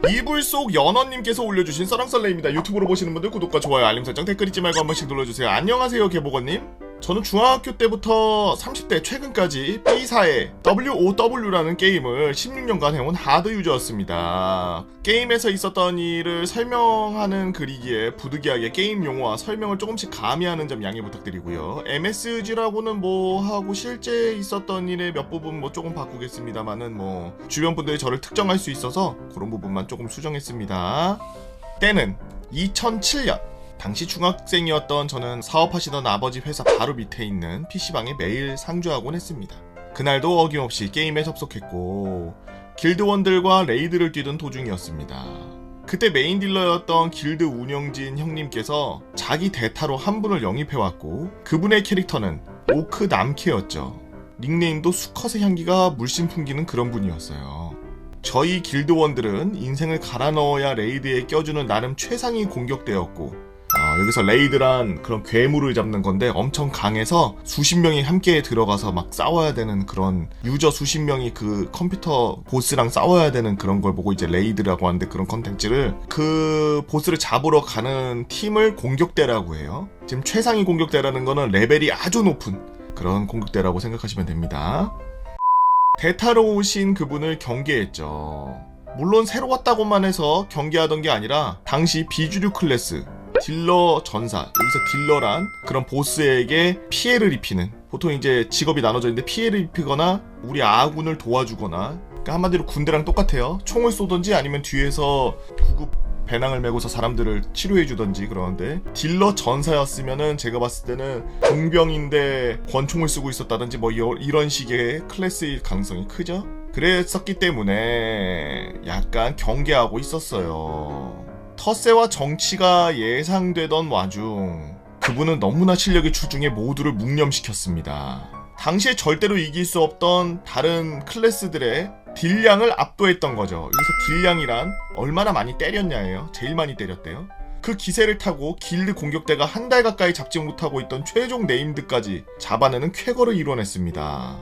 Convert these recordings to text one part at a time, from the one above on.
이불 속 연어님께서 올려주신 써랑썰레입니다. 유튜브로 보시는 분들 구독과 좋아요, 알림 설정, 댓글 잊지 말고 한 번씩 눌러주세요. 안녕하세요, 개보건님. 저는 중학교 때부터 30대 최근까지 B사의 WOW라는 게임을 16년간 해온 하드 유저였습니다. 게임에서 있었던 일을 설명하는 글이기에 부득이하게 게임 용어와 설명을 조금씩 가미하는 점 양해 부탁드리고요. MSG라고는 뭐 하고 실제 있었던 일의 몇 부분 뭐 조금 바꾸겠습니다만은 뭐 주변 분들이 저를 특정할 수 있어서 그런 부분만 조금 수정했습니다. 때는 2007년. 당시 중학생이었던 저는 사업하시던 아버지 회사 바로 밑에 있는 PC방에 매일 상주하곤 했습니다. 그날도 어김없이 게임에 접속했고 길드원들과 레이드를 뛰던 도중이었습니다. 그때 메인 딜러였던 길드 운영진 형님께서 자기 대타로 한 분을 영입해왔고 그분의 캐릭터는 오크 남캐였죠. 닉네임도 수컷의 향기가 물씬 풍기는 그런 분이었어요. 저희 길드원들은 인생을 갈아 넣어야 레이드에 껴주는 나름 최상위 공격대였고 여기서 레이드란 그런 괴물을 잡는 건데 엄청 강해서 수십 명이 함께 들어가서 막 싸워야 되는 그런 유저 수십 명이 그 컴퓨터 보스랑 싸워야 되는 그런 걸 보고 이제 레이드라고 하는데 그런 컨텐츠를 그 보스를 잡으러 가는 팀을 공격대라고 해요. 지금 최상위 공격대라는 거는 레벨이 아주 높은 그런 공격대라고 생각하시면 됩니다. 대타로 오신 그분을 경계했죠. 물론 새로 왔다고만 해서 경계하던 게 아니라 당시 비주류 클래스 딜러 전사, 여기서 딜러란 그런 보스에게 피해를 입히는, 보통 이제 직업이 나눠져 있는데 피해를 입히거나 우리 아군을 도와주거나, 그러니까 한마디로 군대랑 똑같아요. 총을 쏘던지 아니면 뒤에서 구급 배낭을 메고서 사람들을 치료해주던지. 그러는데 딜러 전사였으면은 제가 봤을 때는 공병인데 권총을 쓰고 있었다든지 뭐 이런 식의 클래스의 가능성이 크죠. 그랬었기 때문에 약간 경계하고 있었어요. 텃세와 정치가 예상되던 와중 그분은 너무나 실력이 출중해 모두를 묵념시켰습니다. 당시에 절대로 이길 수 없던 다른 클래스들의 딜량을 압도했던 거죠. 여기서 딜량이란 얼마나 많이 때렸냐예요. 제일 많이 때렸대요. 그 기세를 타고 길드 공격대가 한 달 가까이 잡지 못하고 있던 최종 네임드까지 잡아내는 쾌거를 이뤄냈습니다.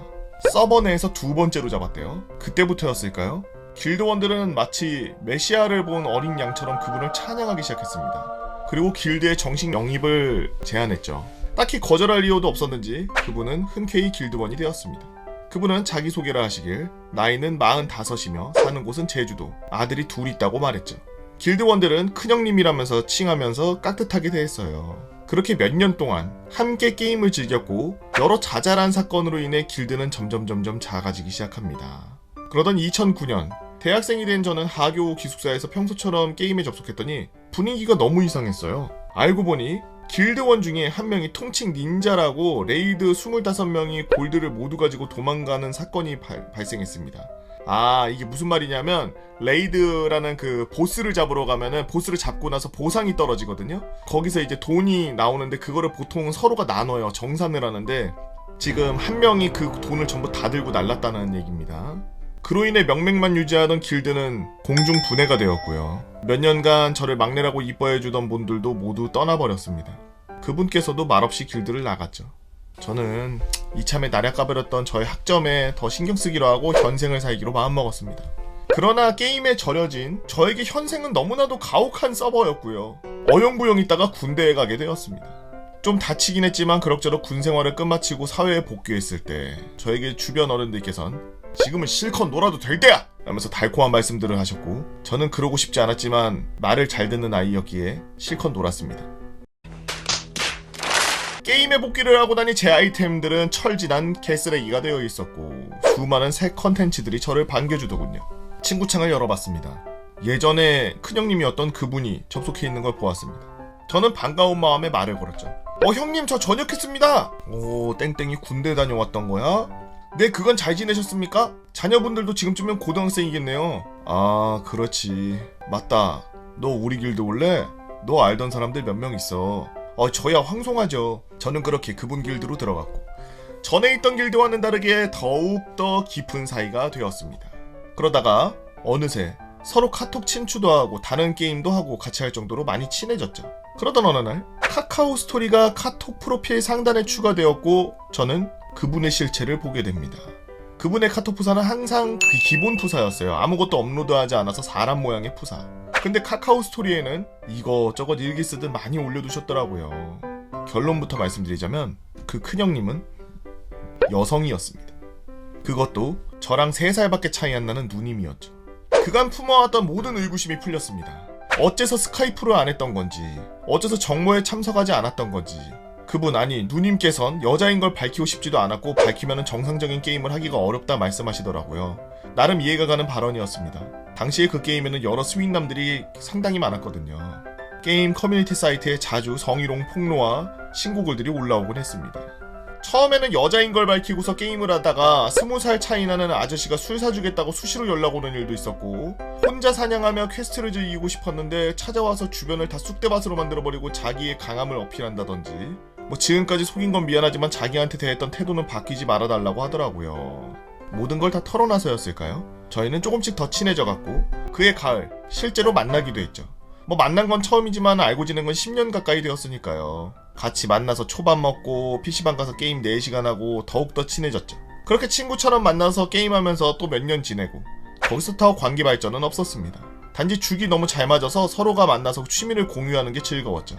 서버 내에서 두 번째로 잡았대요. 그때부터였을까요? 길드원들은 마치 메시아를 본 어린 양처럼 그분을 찬양하기 시작했습니다. 그리고 길드의 정식 영입을 제안했죠. 딱히 거절할 이유도 없었는지 그분은 흔쾌히 길드원이 되었습니다. 그분은 자기소개를 하시길 나이는 45이며 사는 곳은 제주도, 아들이 둘 있다고 말했죠. 길드원들은 큰형님이라면서 칭하면서 깍듯하게 대했어요. 그렇게 몇 년 동안 함께 게임을 즐겼고 여러 자잘한 사건으로 인해 길드는 점점 작아지기 시작합니다. 그러던 2009년 대학생이 된 저는 하교 기숙사에서 평소처럼 게임에 접속했더니 분위기가 너무 이상했어요. 알고 보니 길드원 중에 한 명이 통칭 닌자라고 레이드 25명이 골드를 모두 가지고 도망가는 사건이 발생했습니다. 이게 무슨 말이냐면 레이드라는 그 보스를 잡으러 가면은 보스를 잡고 나서 보상이 떨어지거든요. 거기서 이제 돈이 나오는데 그거를 보통 서로가 나눠요. 정산을 하는데 지금 한 명이 그 돈을 전부 다 들고 날랐다는 얘기입니다. 그로 인해 명맥만 유지하던 길드는 공중 분해가 되었고요. 몇 년간 저를 막내라고 이뻐해주던 분들도 모두 떠나버렸습니다. 그분께서도 말없이 길드를 나갔죠. 저는 이참에 나략 까버렸던 저의 학점에 더 신경쓰기로 하고 현생을 살기로 마음먹었습니다. 그러나 게임에 절여진 저에게 현생은 너무나도 가혹한 서버였고요. 어영부영 있다가 군대에 가게 되었습니다. 좀 다치긴 했지만 그럭저럭 군 생활을 끝마치고 사회에 복귀했을 때 저에게 주변 어른들께선 지금은 실컷 놀아도 될 때야! 라면서 달콤한 말씀들을 하셨고 저는 그러고 싶지 않았지만 말을 잘 듣는 아이였기에 실컷 놀았습니다. 게임에 복귀를 하고 나니 제 아이템들은 철진한 개쓰레기가 되어 있었고 수많은 새 컨텐츠들이 저를 반겨주더군요. 친구창을 열어봤습니다. 예전에 큰형님이었던 그분이 접속해 있는 걸 보았습니다. 저는 반가운 마음에 말을 걸었죠. 형님 저 전역했습니다. 땡땡이 군대 다녀왔던 거야? 네, 그건 잘 지내셨습니까? 자녀분들도 지금쯤이면 고등학생이겠네요. 그렇지. 맞다. 너 우리 길드 올래? 너 알던 사람들 몇 명 있어. 저야 황송하죠. 저는 그렇게 그분 길드로 들어갔고 전에 있던 길드와는 다르게 더욱더 깊은 사이가 되었습니다. 그러다가 어느새 서로 카톡 친추도 하고 다른 게임도 하고 같이 할 정도로 많이 친해졌죠. 그러던 어느 날 카카오 스토리가 카톡 프로필 상단에 추가되었고 저는 그분의 실체를 보게 됩니다. 그분의 카톡 푸사는 항상 그 기본 푸사였어요. 아무것도 업로드하지 않아서 사람 모양의 푸사. 근데 카카오 스토리에는 이것저것 일기 쓰듯 많이 올려두셨더라고요. 결론부터 말씀드리자면 그 큰형님은 여성이었습니다. 그것도 저랑 3살밖에 차이 안 나는 누님이었죠. 그간 품어왔던 모든 의구심이 풀렸습니다. 어째서 스카이프를 안 했던 건지, 어째서 정모에 참석하지 않았던 건지. 그분, 아니 누님께선 여자인 걸 밝히고 싶지도 않았고 밝히면 정상적인 게임을 하기가 어렵다 말씀하시더라고요. 나름 이해가 가는 발언이었습니다. 당시에 그 게임에는 여러 스윗남들이 상당히 많았거든요. 게임 커뮤니티 사이트에 자주 성희롱 폭로와 신고글들이 올라오곤 했습니다. 처음에는 여자인 걸 밝히고서 게임을 하다가 20살 차이 나는 아저씨가 술 사주겠다고 수시로 연락 오는 일도 있었고, 혼자 사냥하며 퀘스트를 즐기고 싶었는데 찾아와서 주변을 다 쑥대밭으로 만들어버리고 자기의 강함을 어필한다든지, 지금까지 속인 건 미안하지만 자기한테 대했던 태도는 바뀌지 말아달라고 하더라고요. 모든 걸 다 털어놔서였을까요? 저희는 조금씩 더 친해져갔고, 그해 가을 실제로 만나기도 했죠. 만난 건 처음이지만 알고 지낸 건 10년 가까이 되었으니까요. 같이 만나서 초밥 먹고 PC방 가서 게임 4시간 하고 더욱더 친해졌죠. 그렇게 친구처럼 만나서 게임하면서 또 몇 년 지내고, 거기서부터 관계 발전은 없었습니다. 단지 죽이 너무 잘 맞아서 서로가 만나서 취미를 공유하는 게 즐거웠죠.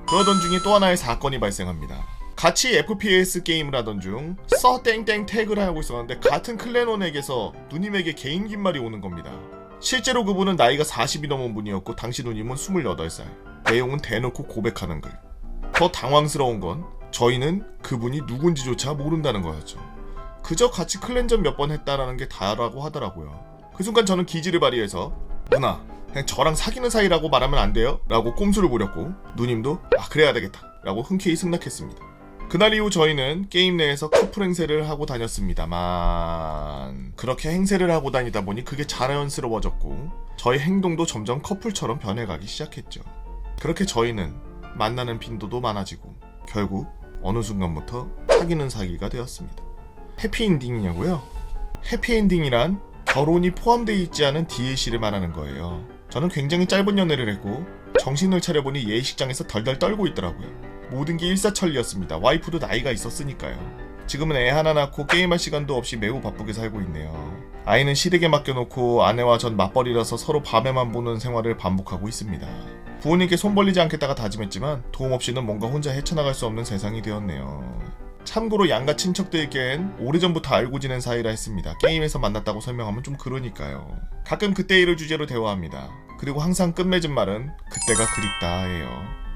그러던 중에 또 하나의 사건이 발생합니다. 같이 FPS 게임을 하던 중 땡땡 태그를 하고 있었는데 같은 클랜원에게서 누님에게 개인기 말이 오는 겁니다. 실제로 그분은 나이가 40이 넘은 분이었고 당시 누님은 28살. 내용은 대놓고 고백하는 글. 더 당황스러운 건 저희는 그분이 누군지조차 모른다는 거였죠. 그저 같이 클랜전 몇 번 했다라는 게 다라고 하더라고요. 그 순간 저는 기지를 발휘해서 누나, 그냥 저랑 사귀는 사이라고 말하면 안 돼요? 라고 꼼수를 부렸고, 누님도 그래야 되겠다 라고 흔쾌히 승낙했습니다. 그날 이후 저희는 게임 내에서 커플 행세를 하고 다녔습니다만, 그렇게 행세를 하고 다니다 보니 그게 자연스러워졌고 저희 행동도 점점 커플처럼 변해가기 시작했죠. 그렇게 저희는 만나는 빈도도 많아지고 결국 어느 순간부터 사귀는 사이가 되었습니다. 해피엔딩이냐고요? 해피엔딩이란 결혼이 포함되어 있지 않은 DLC를 말하는 거예요. 저는 굉장히 짧은 연애를 했고 정신을 차려보니 예식장에서 덜덜 떨고 있더라고요. 모든 게 일사천리였습니다. 와이프도 나이가 있었으니까요. 지금은 애 하나 낳고 게임할 시간도 없이 매우 바쁘게 살고 있네요. 아이는 시댁에 맡겨놓고 아내와 전 맞벌이라서 서로 밤에만 보는 생활을 반복하고 있습니다. 부모님께 손 벌리지 않겠다가 다짐했지만 도움 없이는 뭔가 혼자 헤쳐나갈 수 없는 세상이 되었네요. 참고로 양가 친척들께는 오래전부터 알고 지낸 사이라 했습니다. 게임에서 만났다고 설명하면 좀 그러니까요. 가끔 그때 일을 주제로 대화합니다. 그리고 항상 끝맺은 말은 그때가 그립다 예요.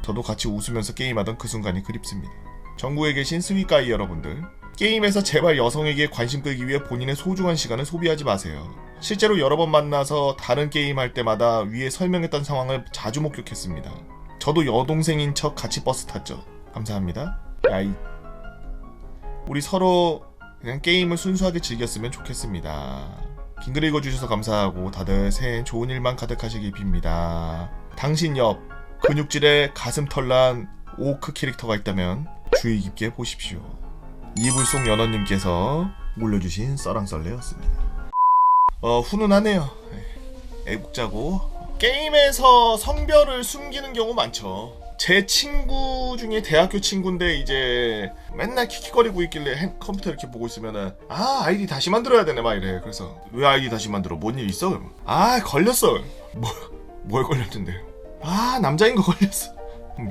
저도 같이 웃으면서 게임하던 그 순간이 그립습니다. 전국에 계신 스윗가이 여러분들, 게임에서 제발 여성에게 관심 끌기 위해 본인의 소중한 시간을 소비하지 마세요. 실제로 여러 번 만나서 다른 게임 할 때마다 위에 설명했던 상황을 자주 목격했습니다. 저도 여동생인 척 같이 버스 탔죠. 감사합니다. 야이, 우리 서로 그냥 게임을 순수하게 즐겼으면 좋겠습니다. 긴 글 읽어주셔서 감사하고 다들 새해엔 좋은 일만 가득하시길 빕니다. 당신 옆 근육질에 가슴 털난 오크 캐릭터가 있다면 주의 깊게 보십시오. 이불속 연어님께서 올려주신 썰랑썰레였습니다. 훈훈하네요. 애국자고. 게임에서 성별을 숨기는 경우 많죠. 제 친구 중에 대학교 친구인데 이제 맨날 킥킥거리고 있길래 컴퓨터 이렇게 보고 있으면은 아이디 다시 만들어야 되네 막 이래. 그래서 왜 아이디 다시 만들어? 뭔 일 있어? 걸렸어. 뭘 걸렸는데? 남자인 거 걸렸어.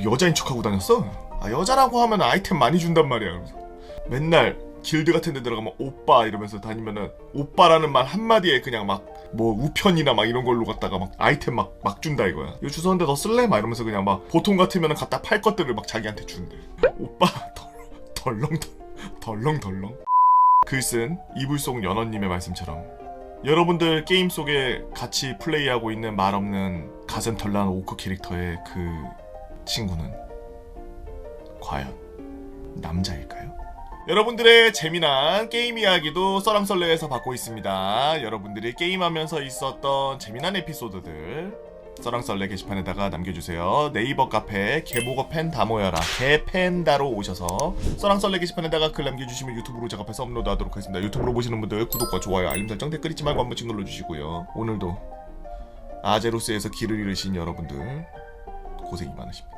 여자인 척하고 다녔어? 여자라고 하면 아이템 많이 준단 말이야. 그래서 맨날 길드 같은 데 들어가면 오빠 이러면서 다니면은 오빠라는 말 한마디에 그냥 막 우편이나 막 이런 걸로 갖다가 막 아이템 막 준다 이거야. 이거 주웠는데 너 쓸래? 막 이러면서 그냥 막 보통 같으면은 갖다 팔 것들을 막 자기한테 준대. 오빠 덜렁. 글쓴 이불속 연어님의 말씀처럼 여러분들 게임 속에 같이 플레이하고 있는 말 없는 가슴 털난 오크 캐릭터의 그 친구는 과연 남자일까요? 여러분들의 재미난 게임 이야기도 썰랑썰레에서 받고 있습니다. 여러분들이 게임하면서 있었던 재미난 에피소드들 썰랑썰레 게시판에다가 남겨주세요. 네이버 카페 개보거 팬 다 모여라 개팬다로 오셔서 썰랑썰레 게시판에다가 글 남겨주시면 유튜브로 작업해서 업로드하도록 하겠습니다. 유튜브로 보시는 분들 구독과 좋아요 알림 설정 댓글 잊지 말고 한 번씩 눌러주시고요. 오늘도 아제로스에서 길을 잃으신 여러분들 고생이 많으십니다.